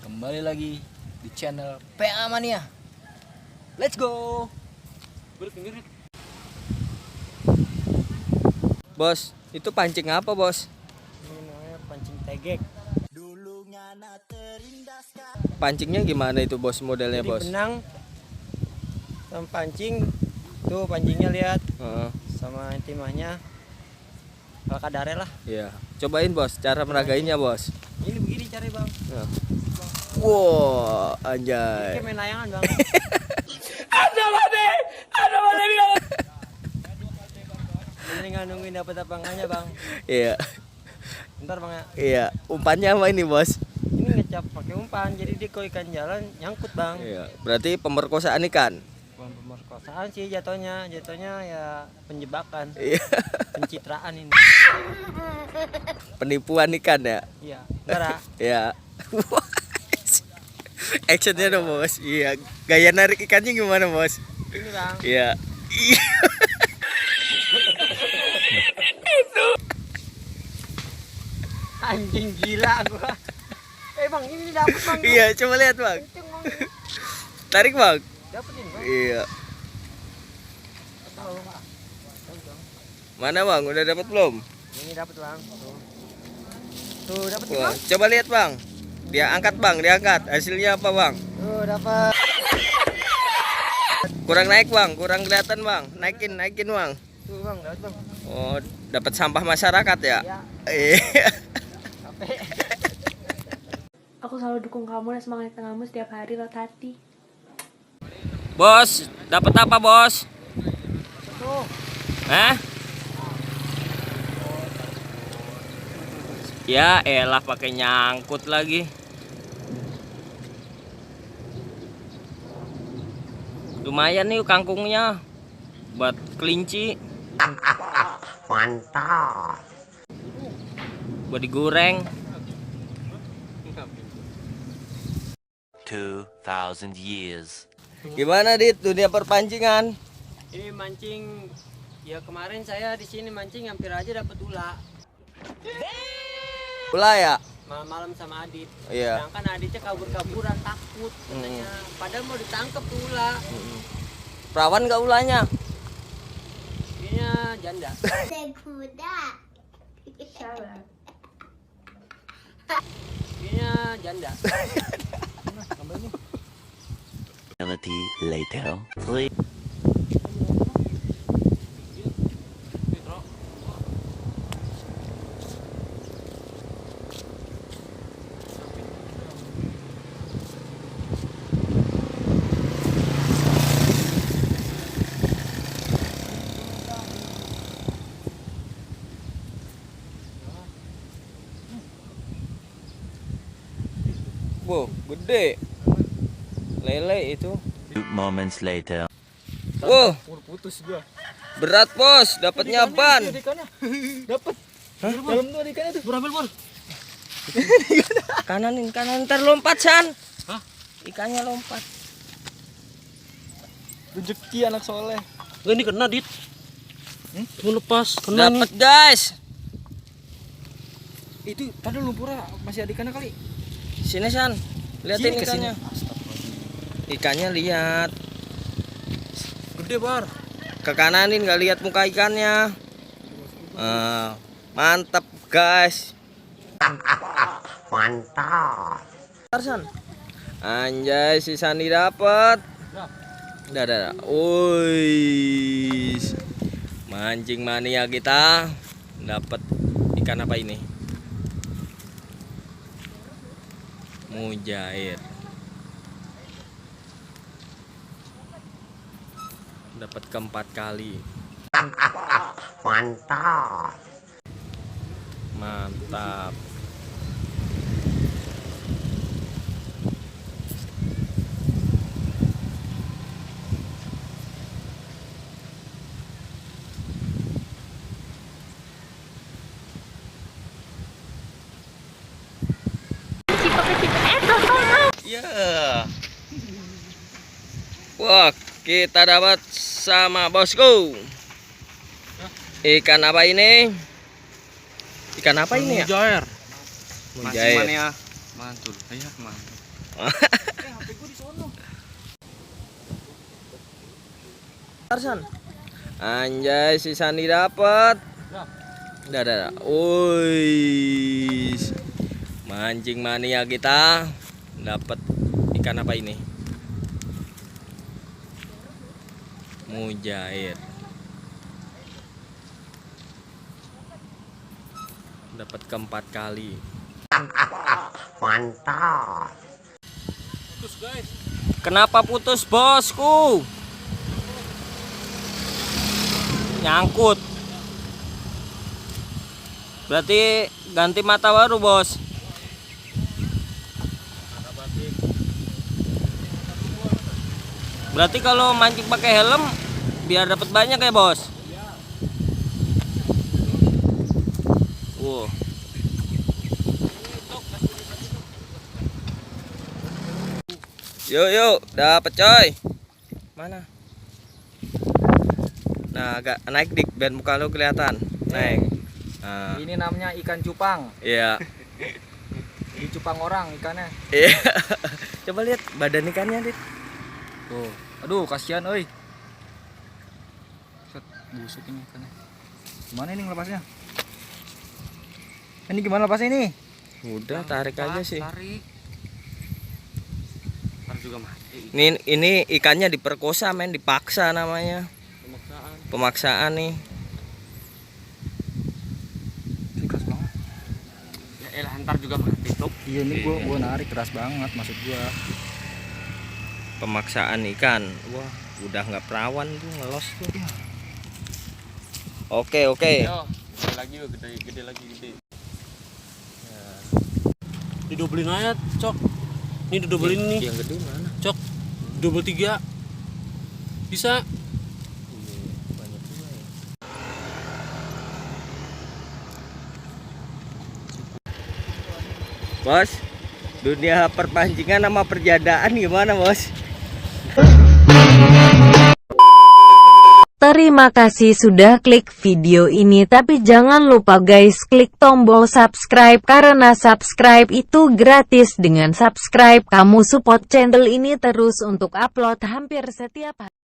Kembali lagi di channel PA Mania. Let's go. Bos, itu pancing apa, Bos? Ini namanya pancing tegek. Pancingnya gimana itu, Bos, modelnya, Jadi Bos? benang sama pancing. Tuh pancingnya lihat Heeh, sama timahnya. Ala kadare lah. iya. Cobain, Bos, cara meragainya, Bos. Ini begini cara bang. Nah. Wow, Ini anjay. kayak main layangan bang. Ini nggak nungguin dapat apa enggaknya bang. Iya, Ntar bang ya. iya. Umpannya apa ini, Bos? Ini ngecap pakai umpan. Jadi dia kalau ikan jalan nyangkut bang. Iya, berarti pemerkosaan ikan. Bukan pemerkosaan sih jatuhnya. Jatuhnya ya penjebakan, Iya. pencitraan ini. Penipuan ikan ya. Iya. Enggak. Iya. Actionnya dong, Bos. Iya. Gaya narik ikannya gimana, Bos? Ini bang. Iya. Iya. Anjing gila gua. Bang, ini dapat bang. Iya, coba lihat, Bang. Kenceng, Bang. Tarik, Bang. Dapetin bang. Iya. Tahu Pak. Tahu, Bang. Mana, Bang? Udah dapat belum? Ini dapat bang. Tuh dapat Wah, bang. coba lihat, Bang. Dia angkat, Bang. Dia angkat. Hasilnya apa, Bang? Tuh dapat. Kurang naik, Bang. Kurang kelihatan, Bang. Naikin, Bang. Tuh bang, dapat bang. Oh, dapat sampah masyarakat ya? Ya, Iya. capek. Aku selalu dukung kamu dan semangat kamu setiap hari lewat hati. Bos, dapat apa, Bos? Tuh. Hah? Ya, elah pakai nyangkut lagi. Lumayan nih kangkungnya buat kelinci. Mantap. Buat digoreng. 2,000 years. Gimana, Dit, dunia perpancingan? Ini mancing. Ya kemarin saya di sini mancing hampir aja dapat ula. Pula ya? Malam-malam sama Adit. Iya. Sedangkan Aditnya kabur-kaburan takut katanya. Padahal mau ditangkap tuh ula. Perawan gak ulanya? Ini janda. Ini janda. Eternity later. Three. Wow, gede. Lele itu. 2 moments later. Wow, Putus gua. berat, Bos. Dapatnya ban. Dapat. Dalam tuh ikannya tuh. Berapa bor? Kananin, ntar lompat, San. Hah? Ikannya lompat. Rezeki anak soleh. Ini kena dit. Mau lepas kena Dapat, guys. Itu tadi lumpurnya masih ada ikannya kali. Sini, San. Liatin Sini, kesini. ikannya. Ikannya lihat. Gede bar. Ke kananin, nggak lihat muka ikannya. Mantap, guys. Mantap. San. Anjay, si Sandi dapat. Dah. Wih. Mancing mania kita dapat ikan apa ini? Mujair. Dapat keempat kali. Mantap. Mantap. Ya. Wah, kita dapat sama bosku. Ikan apa ini? Ikan apa ini ya? Mujair. Mujair. Mantul, ayo mantul. Tarsan. Anjay, si Sandi dapet. Dah. Woi. Mancing mania kita. Dapat ikan apa ini? Mujair. Dapat keempat kali. Mantap. Putus guys. Kenapa putus, bosku? Nyangkut. Berarti ganti mata baru, bos. Berarti kalau mancing pakai helm biar dapat banyak ya, bos. Wow. Yuk, dapat coy. Mana? Nah, agak naik dik biar muka lu kelihatan. Naik. Nah, Ini namanya ikan cupang. iya. Ini cupang orang ikannya. Iya. Coba lihat badan ikannya, Dit. Tuh. Aduh, kasihan euy. Set, busuk ini ikannya. Gimana ini ngelepasnya? Ini gimana lepasnya ini? Udah, tarik aja sih. Tarik. Ntar juga mati. Ini ikannya diperkosa, men, dipaksa namanya. Pemaksaan nih. Ini keras banget. Ya elah ntar juga mati tuh. Iya, ini gua narik keras banget maksud gua. Pemaksaan ikan. Wah, udah nggak perawan tuh, ngelos tuh. Oke. Yo, gede lagi yuk, gede lagi. Didobelin aja, Cok. Ini didobelin nih. Yang gede mana? Cok. Double 3. Bisa. Banyak juga ya. Bos, dunia perpancingan sama perjadaan gimana, bos? Terima kasih sudah klik video ini, tapi jangan lupa guys klik tombol subscribe karena subscribe itu gratis. Dengan subscribe kamu support channel ini terus untuk upload hampir setiap hari.